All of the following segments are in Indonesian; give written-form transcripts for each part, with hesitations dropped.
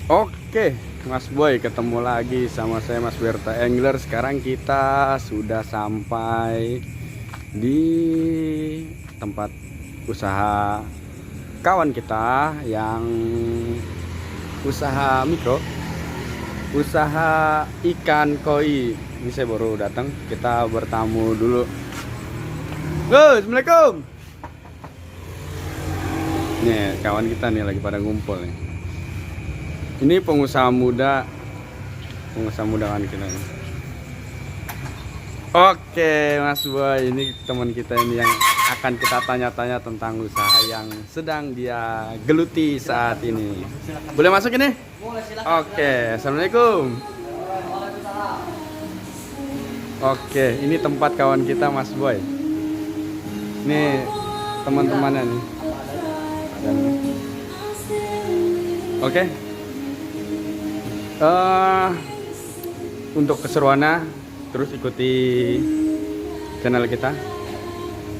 Oke, Mas Boy, ketemu lagi sama saya Mas Berta Angler. Sekarang kita sudah sampai di tempat usaha kawan kita yang usaha mikro, usaha ikan koi. Ini saya baru datang, kita bertamu dulu. Halo, Assalamualaikum. Nih, kawan kita nih lagi pada ngumpul nih. Ini pengusaha muda kan kita ini. Oke, Mas Boy, ini teman kita ini yang akan kita tanya-tanya tentang usaha yang sedang dia geluti saat ini. Boleh masuk ini? Boleh, silakan. Oke, Assalamualaikum. Oke, ini tempat kawan kita Mas Boy. Ini teman-temannya nih. Oke. Untuk keseruannya terus ikuti channel kita.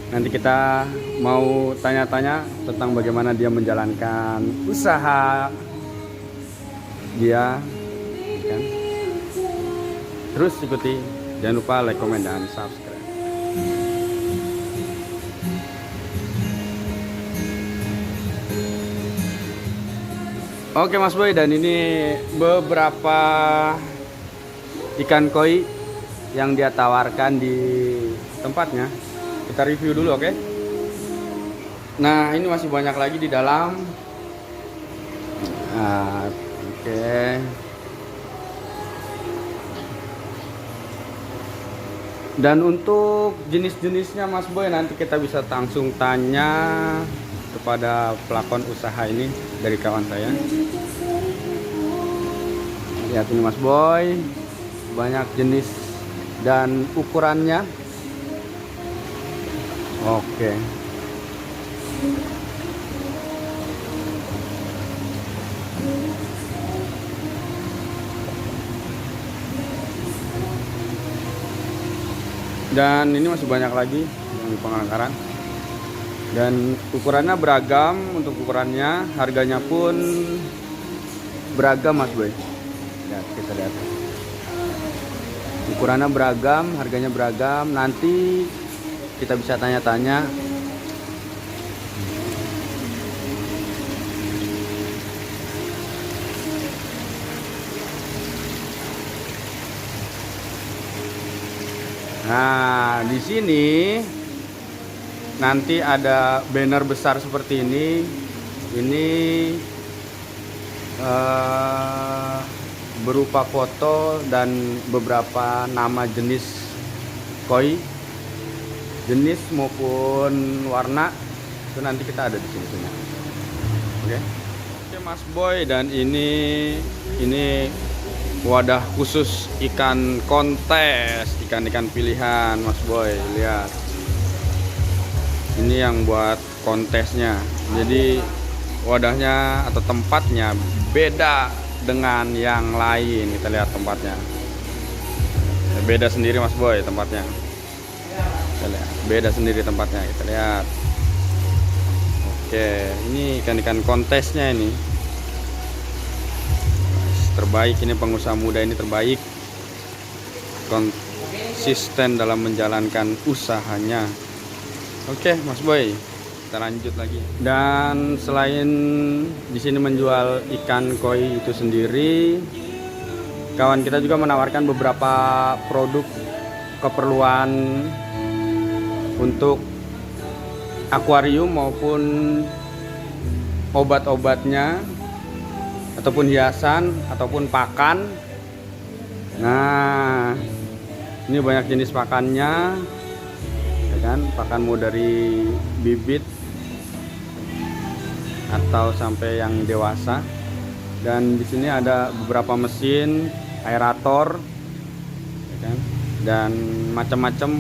Nanti kita mau tanya-tanya tentang bagaimana dia menjalankan usaha dia, kan? Terus ikuti, jangan lupa like, comment, dan subscribe. Oke Mas Boy, dan ini beberapa ikan koi yang dia tawarkan di tempatnya. Kita review dulu, oke? Nah, ini masih banyak lagi di dalam. Nah, oke. Dan untuk jenis-jenisnya Mas Boy, nanti kita bisa langsung tanya kepada pelakon usaha ini dari kawan saya. Lihat ini Mas Boy, banyak jenis dan ukurannya. Oke. Dan ini masih banyak lagi yang di penangkaran. Dan ukurannya beragam, untuk ukurannya, harganya pun beragam Mas Boy. Ya, kita lihat. Ukurannya beragam, harganya beragam. Nanti kita bisa tanya-tanya. Nah, di sini nanti ada banner besar seperti ini. Ini berupa foto dan beberapa nama jenis koi, jenis maupun warna. Itu nanti kita ada di sini semua. Oke. Oke Mas Boy, dan ini wadah khusus ikan kontes, ikan-ikan pilihan Mas Boy. Lihat. Ini yang buat kontesnya. Jadi wadahnya atau tempatnya beda dengan yang lain. Kita lihat tempatnya. Beda sendiri Mas Boy tempatnya. Kita lihat. Beda sendiri tempatnya. Kita lihat. Oke, ini ikan-ikan kontesnya ini. Terbaik, ini pengusaha muda ini terbaik. Konsisten dalam menjalankan usahanya. Oke, Mas Boy, kita lanjut lagi. Dan selain di sini menjual ikan koi itu sendiri, kawan kita juga menawarkan beberapa produk keperluan untuk akuarium maupun obat-obatnya, ataupun hiasan ataupun pakan. Nah, ini banyak jenis pakannya. Kan pakan mau dari bibit atau sampai yang dewasa. Dan di sini ada beberapa mesin aerator, ya kan? Dan macam-macam,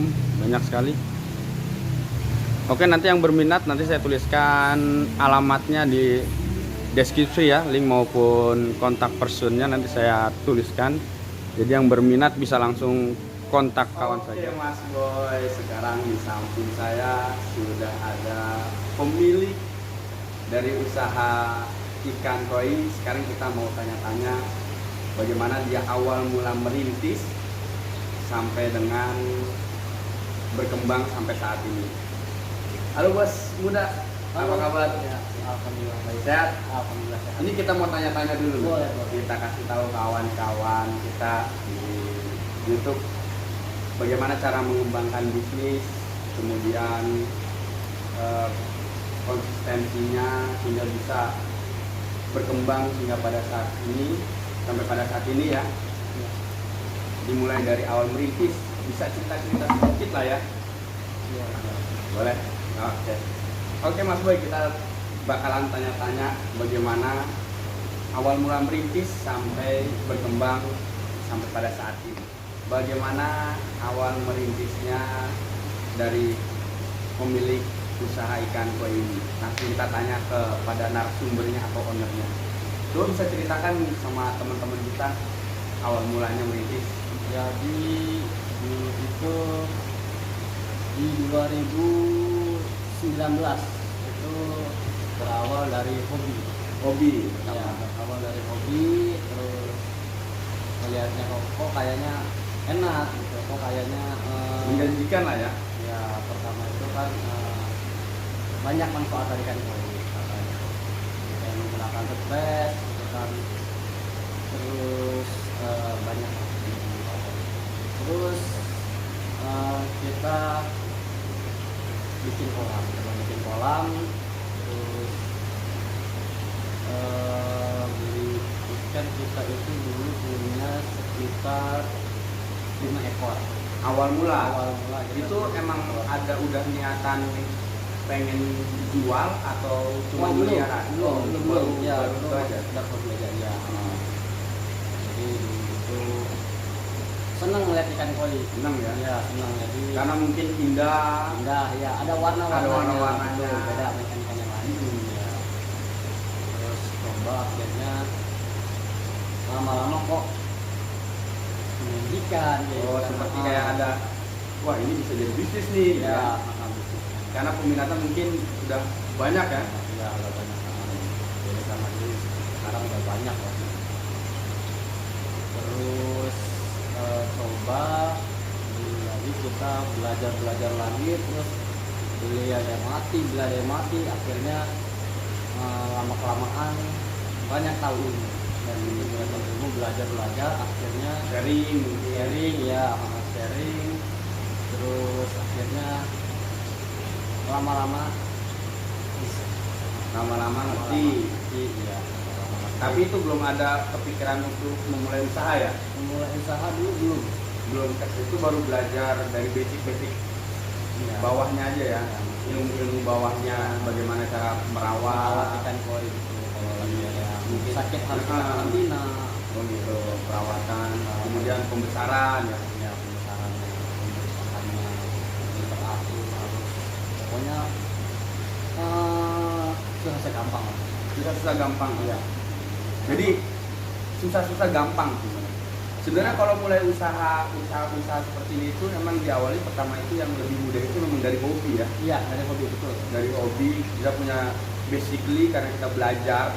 banyak sekali. Oke, nanti yang berminat nanti saya tuliskan alamatnya di deskripsi ya, link maupun kontak personnya nanti saya tuliskan. Jadi yang berminat bisa langsung kontak kawan saja. Oke Mas Boy, sekarang di samping saya sudah ada pemilik dari usaha ikan koi. Sekarang kita mau tanya-tanya bagaimana dia awal mula merintis sampai dengan berkembang sampai saat ini. Halo bos muda, apa kabar? Ya, alhamdulillah baik. Sehat? Alhamdulillah sehat. Ini kita mau tanya-tanya dulu. Boleh. Kita kasih tahu kawan-kawan kita di YouTube bagaimana cara mengembangkan bisnis, kemudian konsistensinya sehingga bisa berkembang hingga pada saat ini sampai pada saat ini ya. Dimulai dari awal merintis, bisa cerita-cerita sedikit lah ya. Iya. Boleh? Oke Mas Boy, kita bakalan tanya-tanya bagaimana awal mula merintis sampai berkembang sampai pada saat ini. Bagaimana awal merintisnya dari pemilik usaha ikan koi ini? Nanti kita tanya kepada narasumbernya atau ownernya. Lo bisa ceritakan sama teman-teman kita awal mulanya merintis? Jadi dulu itu di 2019 itu berawal dari hobi. Hobi. Ya, berawal dari hobi, terus melihatnya kok kayaknya enak gitu, kok kayaknya Menjanjikan lah ya. ya pertama itu kan banyak manfaat dari ikan koi katanya. Kayak menggunakan tepes gitu kan, terus banyak terus kita bikin kolam, terus beli ikan. Kita itu dulu punya sekitar 5 ekor Awal mula. kita Itu punya emang 5 ekor. ada udah niatan pengen jual atau cuma belum, melihara? belum, ya, baru itu aja. sekedar hobi aja ya. Jadi dulu itu senang melihat ikan koi. Senang ya? Ya, senang. Jadi Karena mungkin indah. indah ya, ada warna-warnanya. Ada warna-warnanya. Betul, beda sama ikan-ikan yang lain. Ya. Terus coba akhirnya lama-lama kok menjanjikan gitu. Oh, seperti kayak ada, wah ini bisa jadi bisnis nih. ya, kan? Karena peminatnya mungkin sudah banyak ya. ya udah banyak. Jadi sama dulu sekarang udah banyak lah. Terus coba beli lagi, kita belajar lagi, terus beli ada yang mati, akhirnya lama kelamaan banyak tahu ilmu, dan belajar ilmu, belajar akhirnya Sharing, sharing ya, sharing, terus akhirnya lama-lama bisa. lama-lama ngerti. Iya, lama-lama. Tapi itu belum ada kepikiran untuk memulai usaha ya? Memulai usaha dulu belum. Belum, itu baru belajar dari basic Iya. bawahnya aja ya. Iya. Ilmu-ilmu bawahnya, bagaimana cara Merawat merawat ikan koi gitu. Kalau lagi ada Mungkin. sakit harus Ah. karantina. oh gitu, perawatan, kemudian pembesaran ya. Ya, pembesarannya, pembesarannya teratur, harus pokoknya susah gampang lah. Susah gampang Iya. Jadi susah gampang sebenarnya. Kalau mulai usaha seperti ini itu memang diawali pertama itu yang lebih mudah itu memang dari hobi ya. Iya, dari hobi, betul. Dari hobi kita punya basically karena kita belajar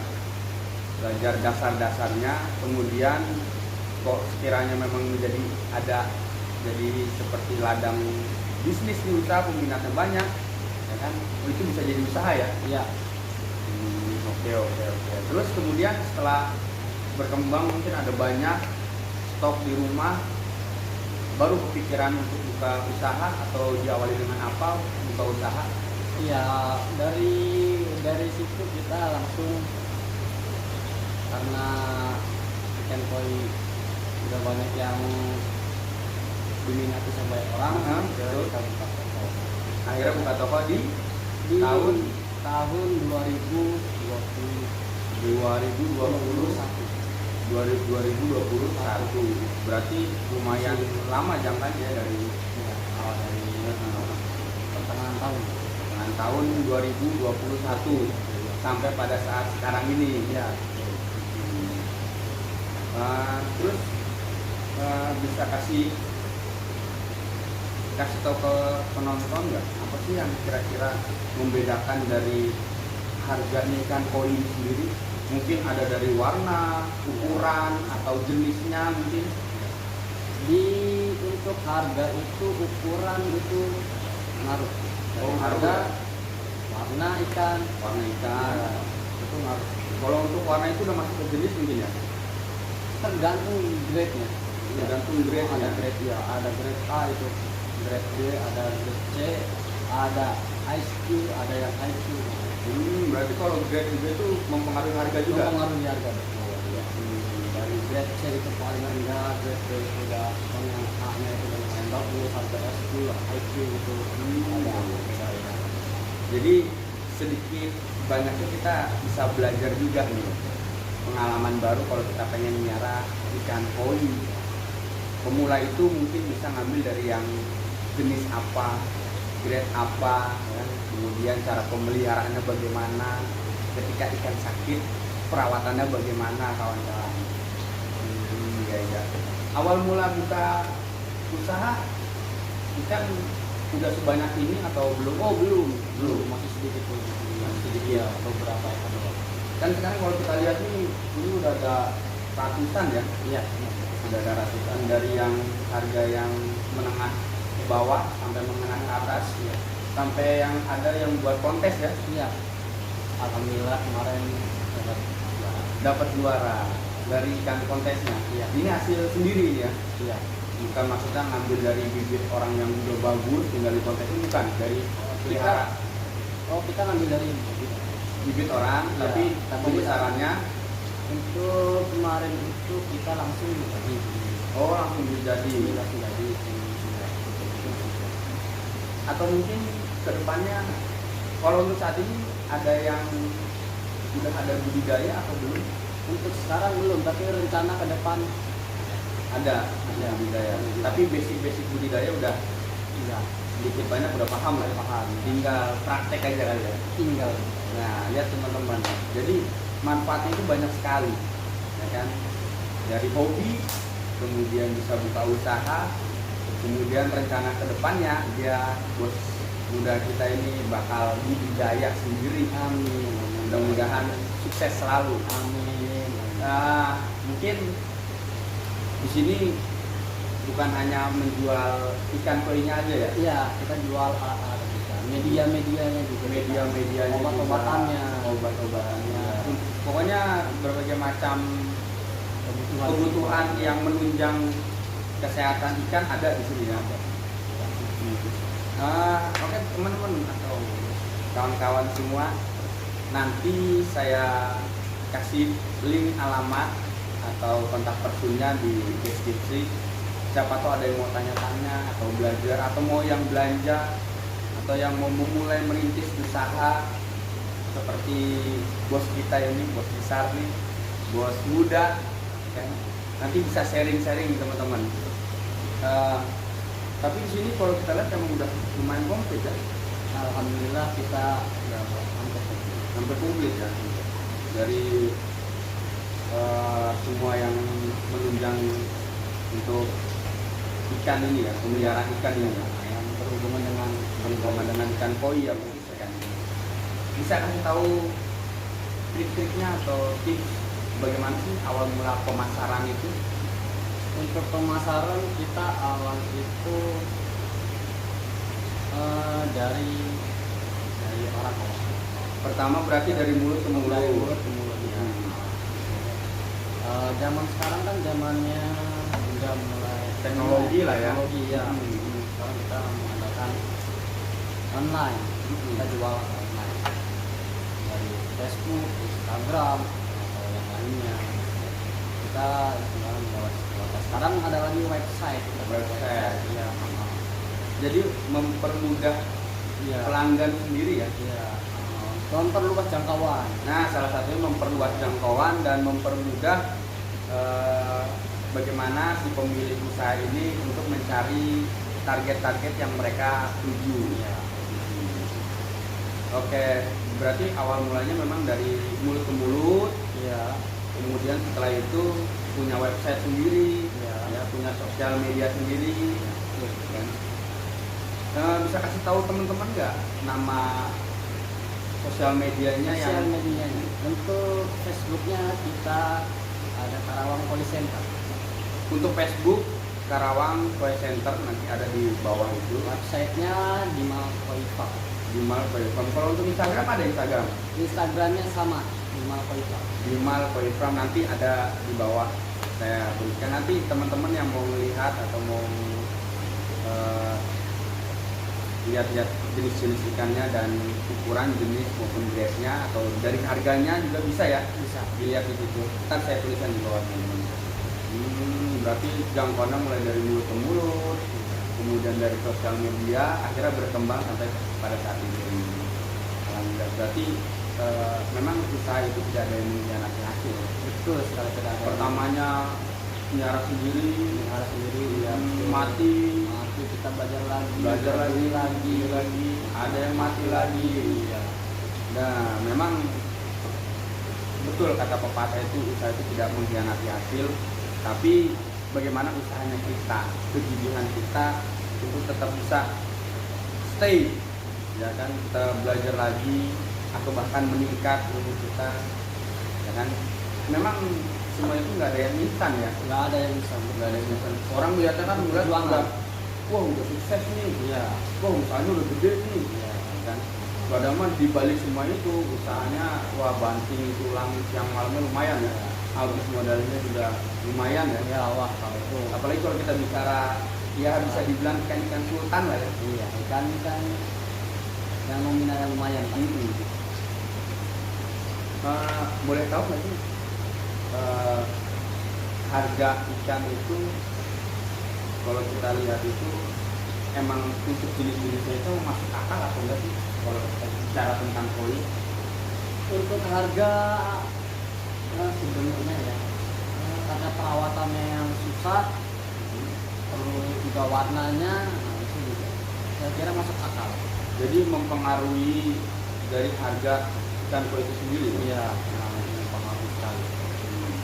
dasar-dasarnya, kemudian kok sekiranya memang jadi seperti ladang bisnis di usaha, peminatnya banyak ya kan, itu bisa jadi usaha ya. Iya. Oke. Terus kemudian setelah berkembang mungkin ada banyak stok di rumah, baru kepikiran untuk buka usaha atau diawali dengan apa buka usaha? Iya, dari situ kita langsung, karena ikan koi udah banyak yang diminati sama banyak orang, Betul. kita buka toko. Akhirnya buka toko di tahun tahun 2021. Berarti lumayan lama jangkanya dari Ya, awal dari pertengahan tahun. tahun 2021 sampai pada saat sekarang ini. Ya. Terus bisa kasih tahu ke penonton nggak apa sih yang kira-kira membedakan dari harganya ikan koi sendiri Mungkin ada dari warna, ukuran, atau jenisnya mungkin. Di untuk harga itu ukuran itu ngaruh. Oh, ngaruh Harga, ya? warna ikan, Warna ikan. itu ngaruh. Kalau untuk warna itu udah masuk ke jenis mungkin ya? Tergantung grade-nya. Tergantung grade Ada ya? grade ya, ada grade A itu, grade B, ada grade C, ada IQ, ada yang IQ. Berarti kalau grade itu mempengaruhi harga juga? Mempengaruhi harga betul. Ya. Dari grade C itu paling rendah, grade B itu udah yang A-nya itu udah lumayan bagus, sampai SQ, IQ itu ada beda ya. Jadi sedikit banyaknya kita bisa belajar juga nih, pengalaman baru kalau kita pengen miara ikan koi. Pemula itu mungkin bisa ngambil dari yang jenis apa, grade apa, ya. Kemudian cara pemeliharaannya bagaimana, ketika ikan sakit perawatannya bagaimana, kawan-kawan. Ya. Awal mula buka usaha ikan udah sebanyak ini atau belum? Oh belum, masih sedikit pun. Masih sedikit. Ya, beberapa ikan doang. Kan sekarang kalau kita lihat nih, ini udah ada ratusan ya. Iya. Sudah ada ratusan, dari yang harga yang menengah ke bawah sampai menengah ke atas ya. Sampai yang ada yang buat kontes ya. Iya. Alhamdulillah kemarin Dapat juara dari ikan kontesnya. Iya. Ini hasil sendiri ya. Iya. Bukan maksudnya ngambil dari bibit orang yang udah bagus tinggal di kontes, ini bukan dari pelihara kita ngambil dari bibit orang, Iya, tapi tapi besarannya untuk kemarin itu kita langsung jadi langsung jadi. langsung jadi Atau mungkin kedepannya kalau untuk saat ini ada yang sudah ada budidaya atau belum? untuk sekarang belum, tapi rencana ke depan Ada budidaya. Tapi basic budidaya udah iya sedikit banyak udah paham lah ya. paham Tinggal praktek aja kali ya. tinggal Nah, lihat teman-teman. Jadi manfaatnya itu banyak sekali, ya kan? Dari hobi, kemudian bisa buka usaha, kemudian rencana kedepannya dia bos muda kita ini bakal budidaya sendiri. amin Mudah-mudahan sukses selalu. amin Nah, mungkin di sini bukan hanya menjual ikan koinya aja ya. iya kita jual media-medianya juga Media-medianya juga, obat-obatannya obat-obatannya. Pokoknya berbagai macam kebutuhan yang menunjang kesehatan ikan ada di sini ya. Oke teman-teman atau kawan-kawan semua, nanti saya kasih link alamat atau kontak personnya di deskripsi. Siapa tahu ada yang mau tanya-tanya atau belajar atau mau yang belanja atau yang mau memulai merintis usaha seperti bos kita ini, bos besar nih, bos muda kan? Nanti bisa sharing-sharing teman-teman. Tapi di sini kalau kita lihat emang udah lumayan komplit ya. alhamdulillah kita udah Hampir komplit ya. Dari semua yang menunjang untuk ikan ini ya, pemeliharaan ikan ini ya, yang berhubungan dengan ikan koi ya mungkin ikan ini. Bisa kasih tahu trik-triknya atau tips bagaimana sih awal mula pemasaran itu? untuk pemasaran kita awal itu dari orang Pertama berarti dari mulut ke mulut. dari mulut ke mulut ya. Zaman sekarang kan zamannya udah mulai Teknologi lah ya. teknologi ya. Sekarang kita mengandalkan online, kita jual online dari Facebook, Instagram atau yang lainnya. Kita jualan lewat sekarang ada lagi website ya. Jadi mempermudah Iya. pelanggan sendiri ya. Iya. Memperluas jangkauan. Nah, salah satunya memperluas jangkauan dan mempermudah bagaimana si pemilik usaha ini untuk mencari target-target yang mereka tuju. Iya. Oke, berarti awal mulanya memang dari mulut ke mulut, Iya. kemudian setelah itu punya website sendiri, Iya. ya, punya sosial media sendiri. Kan? Bisa kasih tahu teman-teman nggak nama sosial medianya Sosial yang medianya. Untuk Facebooknya kita ada Karawang Police Center. untuk Facebook Karawang Koi Center nanti ada di bawah itu. Websitenya Dimal Koifa. Dimal Koi Farm. Kalau untuk Instagram ada Instagram. Instagramnya sama Dimal Koifa. Dimal Koi Farm nanti ada di bawah. Saya tuliskan nanti teman-teman yang mau melihat atau mau lihat-lihat jenis-jenis ikannya dan ukuran jenis maupun grade-nya atau dari harganya juga bisa ya Bisa. dilihat di situ. Ntar saya tuliskan di bawah teman-teman. Berarti jangkauannya mulai dari mulut ke mulut, kemudian dari sosial media, akhirnya berkembang sampai pada saat ini. Alhamdulillah. Berarti memang usaha itu tidak ada yang mengkhianati hasil. Betul sekali, tidak ada. Pertamanya nyara sendiri, Nyara sendiri, ya. mati, Kita belajar lagi, lagi, ada yang mati lagi. Iya. Nah, memang betul kata pepatah itu, usaha itu tidak mengkhianati hasil, tapi bagaimana usahanya kita, kegigihan kita untuk tetap bisa stay, ya kan, kita belajar lagi atau bahkan meningkat ilmu kita, ya kan. Memang semua itu nggak ada yang instan ya, Nggak ada yang bisa. nggak ada yang instan. Orang melihatnya kan melihat Perjuangan. wah udah sukses nih, Iya. wah usahanya udah gede nih, Iya. kan. Padahal mah di balik semua itu usahanya wah banting tulang siang malamnya lumayan ya, habis modalnya juga lumayan ya. Ya, wah kalau itu. Apalagi kalau kita bicara ya bisa dibilang ikan sultan lah ya. Iya, ikan yang nominalnya lumayan kan. Boleh tahu nggak sih harga ikan itu kalau kita lihat itu emang untuk jenis-jenisnya itu masuk akal atau enggak sih kalau kita bicara tentang koi? Untuk harga sebenarnya ya, karena perawatannya yang susah, terus juga warnanya, itu juga saya kira masuk akal. Jadi mempengaruhi dari harga ikan koi itu sendiri. Iya, ini mempengaruhi sekali.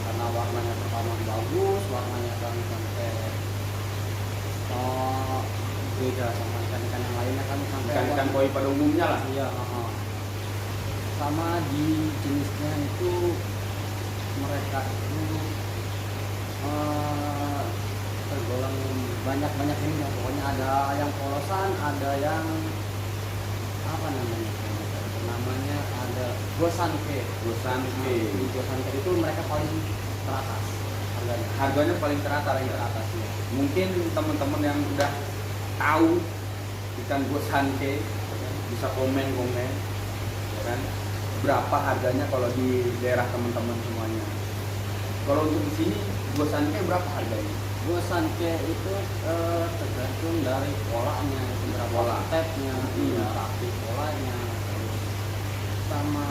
Karena warnanya pertama bagus, warnanya kan sampai beda sama ikan-ikan yang lainnya kan sampai Ikan-ikan koi pada umumnya lah. Iya, sama di jenisnya itu mereka itu tergolong banyak ini ya. Pokoknya ada yang polosan, ada yang apa namanya ada gosanke. Di gosanke itu mereka paling teratas Harganya paling teratas ya. ya. Mungkin teman-teman yang udah tahu ikan gosanke bisa komen ya kan, berapa harganya kalau di daerah teman-teman semuanya. Kalau untuk di sini gosanke berapa harganya? Gosanke itu tergantung dari polanya, berapa Pola. stepnya, rapi polanya, terus sama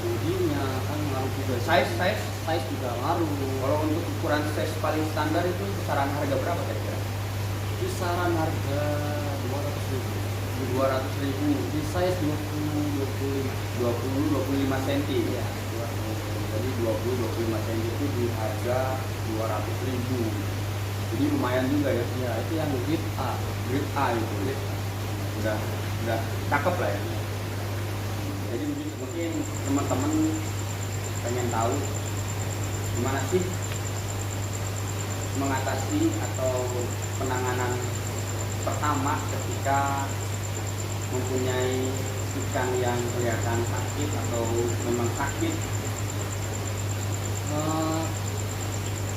bodinya kan ngaruh juga. Size juga ngaruh. Kalau untuk ukuran size paling standar itu kisaran harga berapa kira-kira? Kisaran harga 200.000. 200.000. Di size 20-25 cm. Iya. Jadi 20-25 cm itu di harga 200.000. Jadi lumayan juga ya. Ya, itu yang grade A. Grade A itu. Udah cakep lah ya. Jadi mungkin teman-teman pengen tahu gimana sih mengatasi atau penanganan pertama ketika mempunyai ikan yang kelihatan sakit atau memang sakit.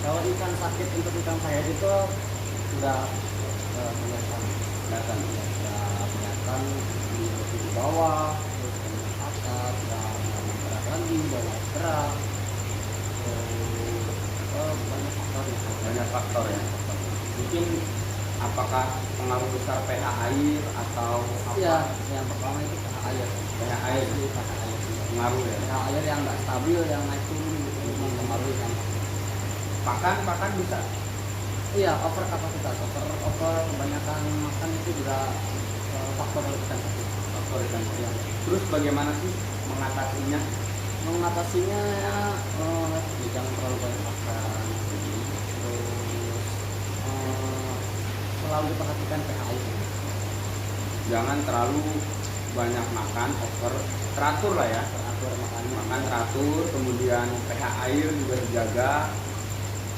Kalau ikan sakit untuk ikan saya itu sudah kelihatan di bawah, terus ke atas, dan gerak lagi, banyak gerak, Banyak faktor ya. Mungkin apakah pengaruh besar pH air atau apa? Ya, yang pertama itu pH air. pH air pengaruh ya. pH air yang nggak stabil, yang naik turun gitu, mempengaruhi kan. Pakan bisa. Iya, over kapasitas, over kebanyakan makan itu juga faktor ikan sakit. Faktor ikan sakit. Terus bagaimana sih mengatasinya? Mengatasinya jangan terlalu banyak makan, terus selalu diperhatikan pH air. Jangan terlalu banyak makan, teratur lah ya, teratur makan teratur, kemudian pH air juga dijaga,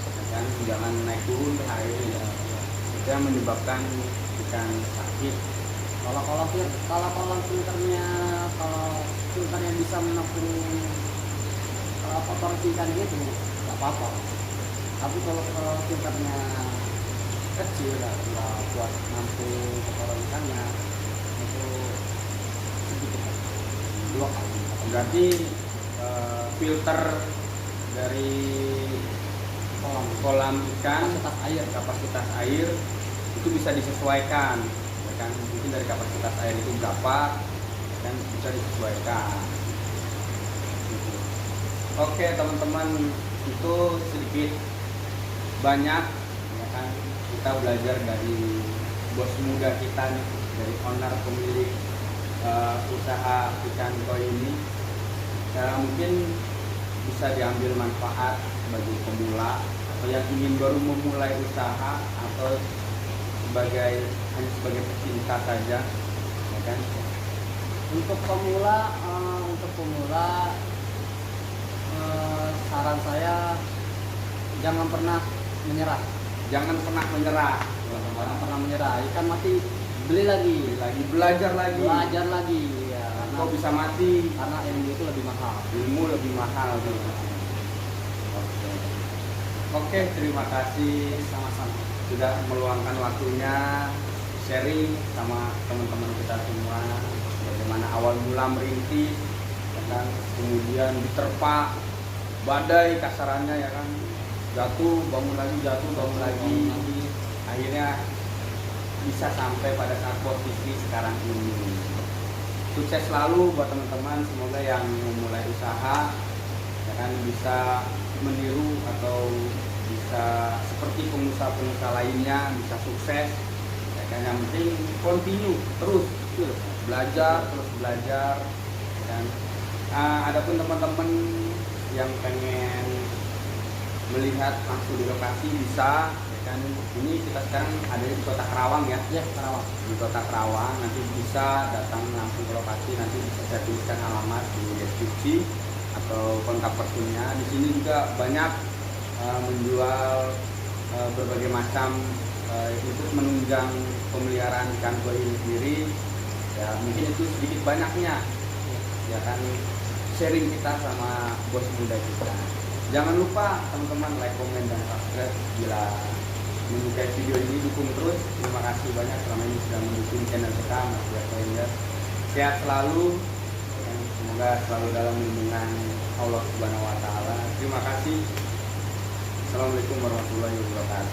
ya kan, jangan naik turun pH airnya, itu yang menyebabkan ikan sakit. Kalau filternya, kalau filternya bisa menampung kotoran ikan gitu nggak apa-apa, tapi kalau filternya kecil nggak kuat nampung kotoran ikannya, itu sedikit, 2 kali. Berarti filter dari kolam ikan, kapasitas air itu bisa disesuaikan, ya kan, mungkin dari kapasitas air itu berapa, dan bisa disesuaikan. Gitu. Oke teman-teman, itu sedikit banyak, ya kan, kita belajar dari bos muda kita nih, dari owner pemilik usaha ikan koi ini. Ya, mungkin bisa diambil manfaat bagi pemula atau yang ingin baru memulai usaha, atau hanya sebagai pecinta saja, ya kan. Untuk pemula, saran saya jangan pernah menyerah. Jangan pernah menyerah. Jangan pernah menyerah. Ikan mati, beli lagi, Belajar lagi. Ya, Kok bisa mati? karena ilmu itu lebih mahal. Ilmu lebih mahal tuh. Oke, terima kasih Sama-sama. sudah meluangkan waktunya sharing sama teman-teman kita semua, bagaimana awal mula merintis, ya kan, kemudian diterpa badai kasarannya, ya kan, jatuh bangun lagi, akhirnya bisa sampai pada saat posisi sekarang ini. Sukses selalu buat teman-teman, semoga yang memulai usaha, ya kan, bisa meniru atau bisa seperti pengusaha-pengusaha lainnya, bisa sukses, ya kan. Yang penting continue terus belajar, ya kan. Adapun teman-teman yang pengen melihat langsung di lokasi bisa, ya kan. Ini kita sekarang ada di Kota Karawang ya. Ya, Karawang. Di Kota Karawang, nanti bisa datang langsung ke lokasi, nanti bisa saya tuliskan alamat di deskripsi atau kontak personnya. Di sini juga banyak menjual berbagai macam untuk menunjang pemeliharaan ikan koi ini sendiri. Ya, mungkin itu sedikit banyaknya, ya kan, sharing kita sama bos muda kita. Jangan lupa teman-teman like, komen, dan subscribe. Bila menyukai video ini, dukung terus. Terima kasih banyak selama ini sudah mendukung channel kita, Mas Ranger. Sehat selalu, dan semoga selalu dalam lindungan Allah Subhanahu wa Ta'ala. Terima kasih. Assalamualaikum warahmatullahi wabarakatuh.